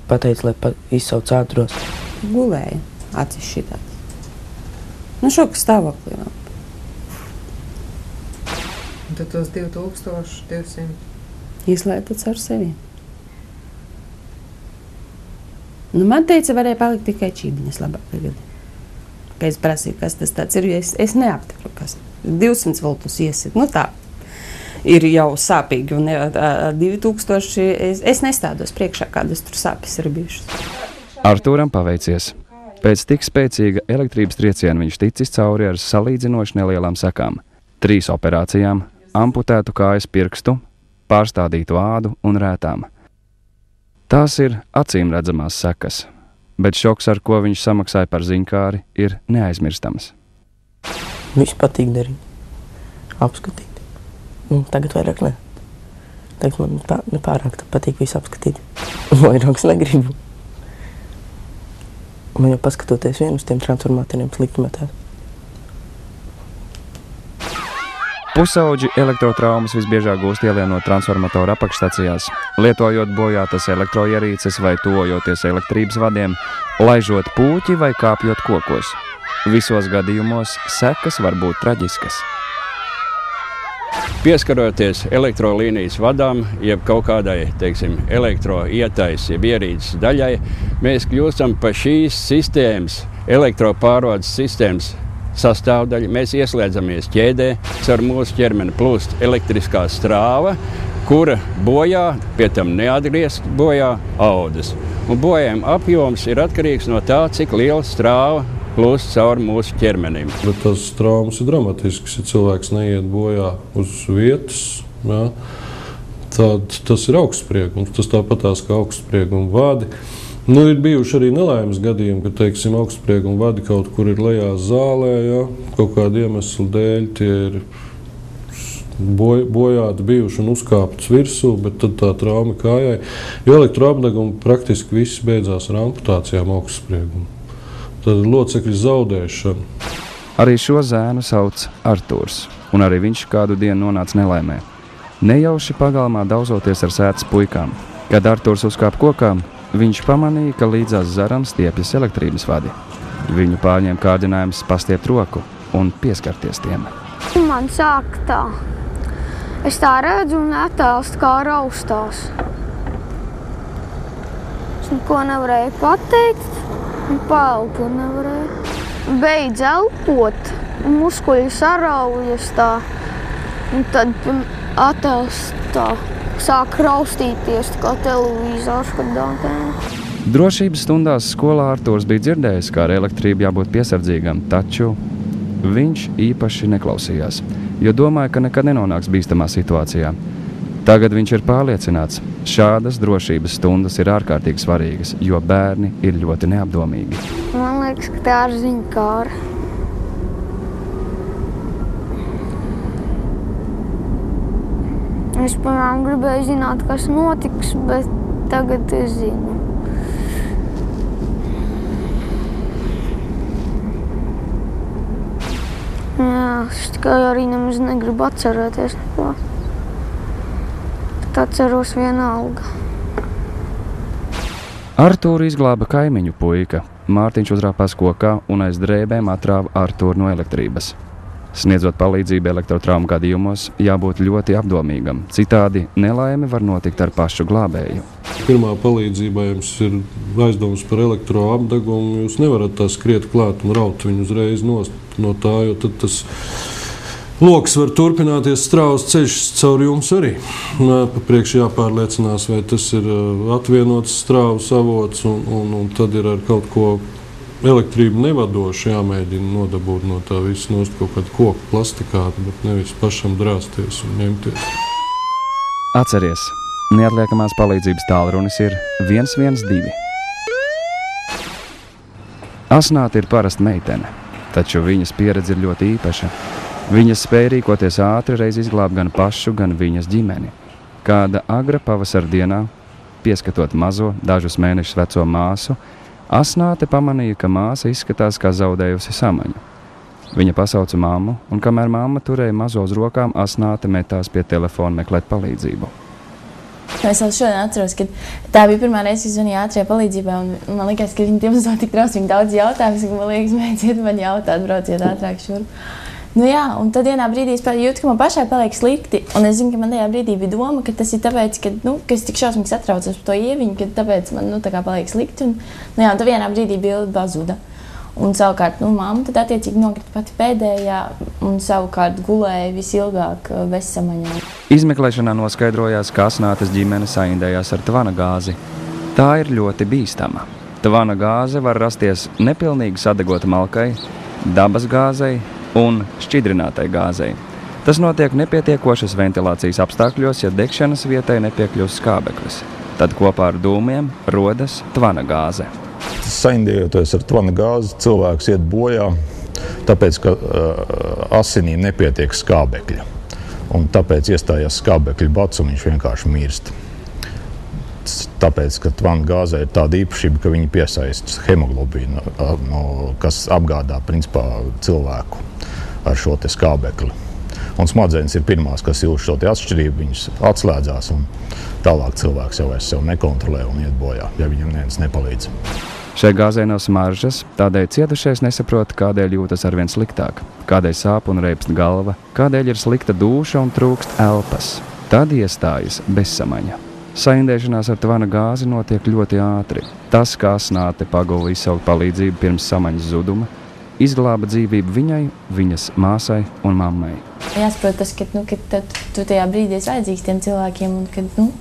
pateica, lai izsauc ātros. Gulēja, acis šitāds. Nu, šoka stāvoklī vēl. Un tad tos 2200? Izlēpats ar sevi. Nu, man teica, varēja palikt tikai Čībiņas labākā gadi. Ka es prasīju, kas tas tāds ir, jo es neaptveru, kas 200 voltus iesit. Nu tā, ir jau sāpīgi, un 2000 es nestādos priekšā, kādas tur sāpes ir bijušas. Artūram paveicies. Pēc tik spēcīga elektrības trieciena viņš ticis cauri ar salīdzinoši nelielām sekām. 3 operācijām, amputētu kājas pirkstu, pārstādītu ādu un rētām. Tās ir acīm redzamās sekas, bet šoks, ar ko viņš samaksāja par ziņkāri, ir neaizmirstams. Viss patīk darīt, apskatīt. Nu, tagad vairāk ne. Tagad man nepārāk patīk visu apskatīt. Vairāks negribu. Man jau paskatoties vienu uz tiem transformatoriem slikti metās. Pusauģi elektrotraumas visbiežāk gūst ielienot transformatoru apakšstacijās, lietojot bojātas elektroierīces vai tuvojoties elektrības vadiem, laižot pūķi vai kāpjot kokos. Visos gadījumos sekas var būt traģiskas. Pieskaroties elektrolīnijas vadām, jeb kaut kādai, teiksim, elektroietais, jeb ierīces daļai, mēs kļūstam par šīs sistēmas, elektropārvades sistēmas sastāvdaļa. Mēs ieslēdzamies ķēdē, caur mūsu ķermeni plūst elektriskā strāva, kura bojā, pie tam neatgriezt bojā audas. Un bojājuma apjoms ir atkarīgs no tā, cik liela strāva plūst caur mūsu ķermenim. Bet tas traumas ir dramatisks, ja cilvēks neiet bojā uz vietas, jā, tad tas ir augstspriegums. Tas tāpatās kā augstsprieguma vadi. Nu, ir bijuši arī nelaimes gadījumi, ka, teiksim, augstsprieguma vadi kaut kur ir lejā zālē, jā, kaut kādu iemeslu dēļ tie ir bojāti bijuši un uzkāpts virsū, bet tad tā trauma kājai, jo elektroapdeguma praktiski viss beidzās ar amputācijām augstsprieguma. Tad ir locekļu zaudēšana. Arī šo zēnu sauc Artūrs, un arī viņš kādu dienu nonāca nelaimē. Nejauši pagalmā daudzoties ar sētas puikām. Kad Artūrs uzkāpa kokām, viņš pamanīja, ka līdzās zaram stiepjas elektrības vadi. Viņu pārņēma kārdinājums pastiept roku un pieskarties tiem. Man sāk tā. Es tā redzu un attēls kā raustās. Es neko nevarēju pateikt un paelpot nevarēju. Beidz elpot, muskuļi saraujas tā. Un tad attēls tā. Sāk raustīties kā televīzors, kad dātēm. Drošības stundās skolā Artūrs bija dzirdējis, kā ar elektrību jābūt piesardzīgam, taču viņš īpaši neklausījās, jo domāja, ka nekad nenonāks bīstamā situācijā. Tagad viņš ir pārliecināts, šādas drošības stundas ir ārkārtīgi svarīgas, jo bērni ir ļoti neapdomīgi. Man liekas, ka tā ir ziņkāra. Es, piemēram, gribēju zināt, kas notiks, bet tagad es zinu. Jā, es tikai arī nemaz negribu atcerēties neko. Bet atceros vienalga. Artūru izglāba kaimiņu puika. Mārtiņš uzrāpās kokā un aiz drēbēm atrāva Artūru no elektrības. Sniedzot palīdzību elektrotraumu gadījumos, jābūt ļoti apdomīgam. Citādi nelaime var notikt ar pašu glābēju. Pirmā palīdzība jums ir aizdomas par elektroapdegumu. Jūs nevarat tā skriet klāt un raut viņu uzreiz nost no tā, jo tad tas loks var turpināties strāvas ceļš caur jums arī. Pa priekšu jāpārliecinās, vai tas ir atvienots strāvas avots un tad ir ar kaut ko elektrību nevadoši jāmēģina nodabūt no tā visu nost kaut kādu koku plastikātu, bet nevis pašam drāsties un ņemties. Atceries, neatliekamās palīdzības tālrunis ir 112. Asnāte ir parasta meitene, taču viņas pieredze ir ļoti īpaša. Viņas spēja rīkoties ātri, reiz izglābt gan pašu, gan viņas ģimeni. Kāda agra pavasara dienā, pieskatot mazo, dažus mēnešus veco māsu, Asnāte pamanīja, ka māsa izskatās kā zaudējusi samaņu. Viņa pasauca mammu, un kamēr mamma turēja mazo uz rokām, Asnāte metās pie telefona meklēt palīdzību. Es vēl šodien atceros, ka tā bija pirmā reize, kad zvanīja ātrajai palīdzībai, un man likās, ka viņi uzdod tik drausmīgi daudz jautājumus, ka man liekas, mēģiniet man jautāt, brauciet ātrāk šurp. Nu jā, un tad vienā brīdī es jūtu, ka man pašai paliek slikti, un es zinu, ka man tajā brīdī bija doma, ka tas ir tāpēc, ka es tik šausmīgi satraucos par to Ieviņu, ka tāpēc man tā kā paliek slikti, un tad vienā brīdī bilde pazuda. Un savukārt, mamma tad attiecīgi nokrita pati pēdējā, un savukārt gulēja visilgāk bezsamaņā. Izmeklēšanā noskaidrojās, ka Asnātes ģimene saindējās ar tvana gāzi. Tā ir ļoti bīstama. Tvana gāze var rasties nepilnīgi sadegota malkai, dabas gāzei un šķidrinātai gāzei. Tas notiek nepietiekošas ventilācijas apstākļos, ja degšanas vietai nepiekļūst skābeklis. Tad kopā ar dūmiem rodas tvana gāze. Saindējoties ar tvana gāzi, cilvēks iet bojā, tāpēc, ka asinīm nepietiek skābekļa. Un tāpēc iestājās skābekļa bats un viņš vienkārši mirst. Tāpēc, ka tvana gāzē ir tāda īpašība, ka viņi piesaista hemoglobīnu, kas apgādā principā cilvēku ar šo te skābekli. Un smadzenes ir pirmās, kas jūt šo te atšķirību, viņas atslēdzās un tālāk cilvēks jau sev nekontrolē un iet bojā, ja viņam neviens nepalīdz. Šai gāzei nav smaržas, tādēļ cietušais nesaprot, kādēļ jūtas arvien sliktāk, kādēļ sāp un reibst galva, kādēļ ir slikta dūša un trūkst elpas. Tad iestājas bezsamaņa. Saindēšanās ar tvana gāzi notiek ļoti ātri. Tas, kā Asnāte paguva izsaukt palīdzību pirms samaņas zuduma, izglāba dzīvību viņai, viņas māsai un mammai. Jāsaprot tas, ka tu tajā brīdī esi vajadzīgs tiem cilvēkiem, un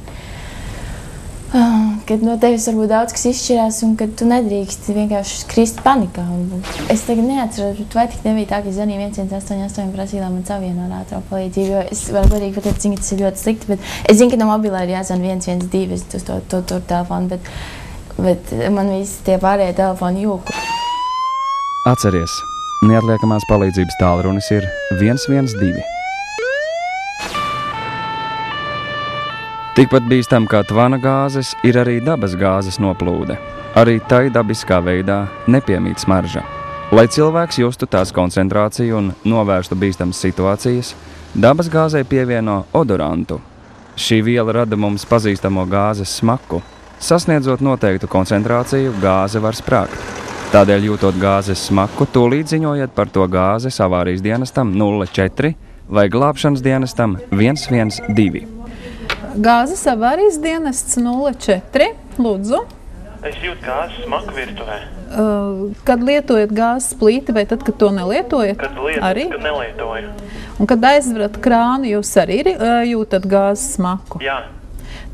kad no tevis varbūt daudz kas izšķirās, un kad tu nedrīkst vienkārši krist panikā. Es tagad neatceros, vai tik nebija tā, ka es zvanīju 1188 prasīlā man savienot ātrā palīdzību, jo es varu godīgi pateikt, cik tas ir ļoti slikti, bet es zinu, ka no mobilā ir jāzvan 112, es uz to telefonu, bet man visi tie pārējie telefoni jūku. Atceries, neatliekamās palīdzības tālrunis ir 112. Tikpat bīstam kā tvana gāzes ir arī dabas gāzes noplūde. Arī tai dabiskā veidā nepiemīt smarža. Lai cilvēks justu tās koncentrāciju un novērstu bīstamas situācijas, dabas gāzei pievieno odorantu. Šī viela rada mums pazīstamo gāzes smaku. Sasniedzot noteiktu koncentrāciju, gāze var sprāgt. Tādēļ jūtot gāzes smaku, tūlīt ziņojiet par to gāzes avārijas dienestam 04 vai glābšanas dienestam 112. Gāzes avārijas dienests 04, lūdzu. Es jūtu gāzes smaku virtuvē. Kad lietojat gāzes plīti vai tad, kad to nelietojat? Kad nelietoju. Un kad aizverat krānu, jūs arī jūtat gāzes smaku? Jā.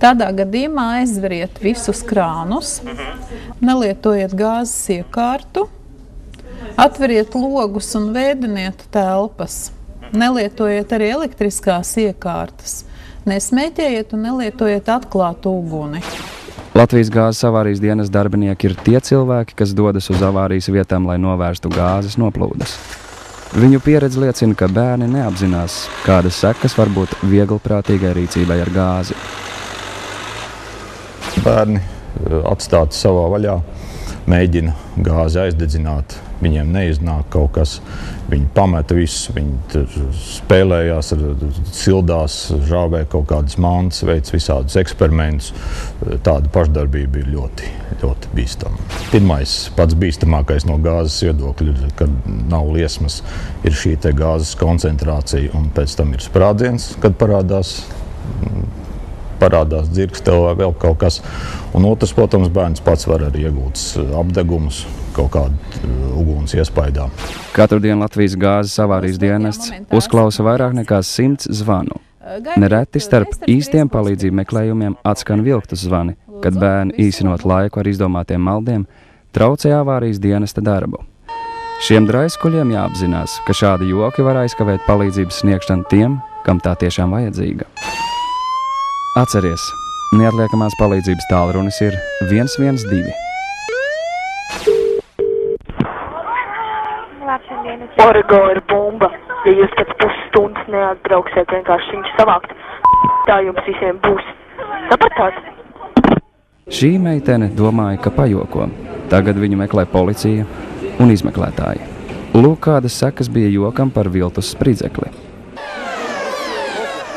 Tādā gadījumā aizveriet visus krānus, nelietojiet gāzes iekārtu, atveriet logus un vēdiniet telpas. Nelietojiet arī elektriskās iekārtas. Nesmēķējiet un nelietojiet atklātu uguni. Latvijas gāzes avārijas dienas darbinieki ir tie cilvēki, kas dodas uz avārijas vietām, lai novērstu gāzes noplūdes. Viņu pieredze liecina, ka bērni neapzinās, kādas sekas var būt vieglprātīgai rīcībai ar gāzi. Bērni atstāti savā vaļā, mēģina gāzi aizdedzināt, viņiem neiznāk kaut kas, viņi pameta visu, viņi spēlējās, sildās, žāvē kaut kādas mantas, veic visādus eksperimentus. Tāda pašdarbība ir ļoti, ļoti bīstama. Pirmais, pats bīstamākais no gāzes viedokļa, kad nav liesmas, ir šī te gāzes koncentrācija, un pēc tam ir sprādziens, kad parādās dzirkstele vai vēl kaut kas. Un otrs, protams, bērns pats var arī iegūt apdegumus kaut kādu uguns iespaidā. Katru dienu Latvijas gāzes avārijas dienests uzklausa vairāk nekā 100 zvanu. Nereti starp īstiem palīdzību meklējumiem atskan vilktus zvani, kad bērni īsinot laiku ar izdomātiem maldiem traucē avārijas dienesta darbu. Šiem draiskuļiem jāapzinās, ka šādi joki var aizkavēt palīdzības sniegšanu tiem, kam tā tiešām vajadzīga. Atceries, neatliekamās palīdzības tālrunis ir 112. Origo ir bumba. Ja jūs pēc pusstundas neatbrauksiet vienkārši viņu savākt, tā jums visiem būs. Sapratāt? Šī meitene domāja, ka pajoko. Tagad viņu meklē policija un izmeklētāji. Lūk, kādas sekas bija jokam par viltus spridzekli.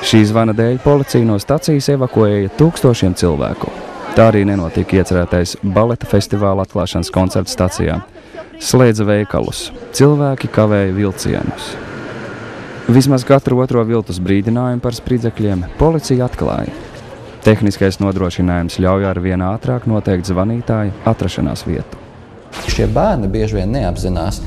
Šī zvana dēļ policija no stacijas evakuēja tūkstošiem cilvēku. Tā arī nenotika iecerētais baleta festivāla atklāšanas koncerta stacijā. Slēdza veikalus, cilvēki kavēja vilcienus. Vismaz katru otro viltus brīdinājumu par spridzekļiem policija atklāja. Tehniskais nodrošinājums ļauj ar vien ātrāk noteikt zvanītāju atrašanās vietu. Šie bērni bieži vien neapzinās,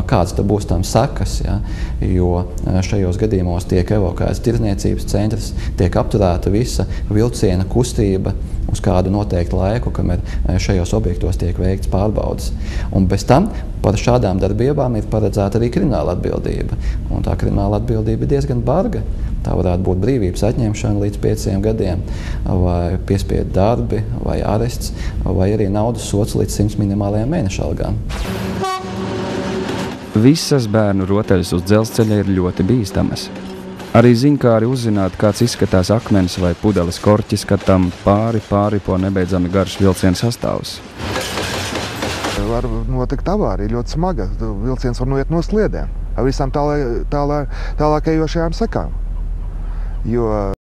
kādas būs tam sekas, ja, jo šajos gadījumos tiek evakuēts tirdzniecības centrs, tiek apturēta visa vilciena kustība uz kādu noteiktu laiku, kamēr šajos objektos tiek veikts pārbaudas. Un bez tam par šādām darbībām ir paredzēta arī krimināla atbildība. Un tā krimināla atbildība ir diezgan barga. Tā varētu būt brīvības atņemšana līdz 5 gadiem, vai piespiedu darbi, vai arests, vai arī naudas sods līdz 100 minimālajām mēneša algām. Visas bērnu rotaļas uz dzelzceļa ir ļoti bīstamas. Arī ziņkāri uzzināt, kāds izskatās akmens vai pudeles korķis, kad tam pāri po nebeidzami garš vilciena sastāvs. Var notikt avārija ļoti smaga. Vilciens var noiet no sliedēm ar visām tālāk ejošajām sekām. Jo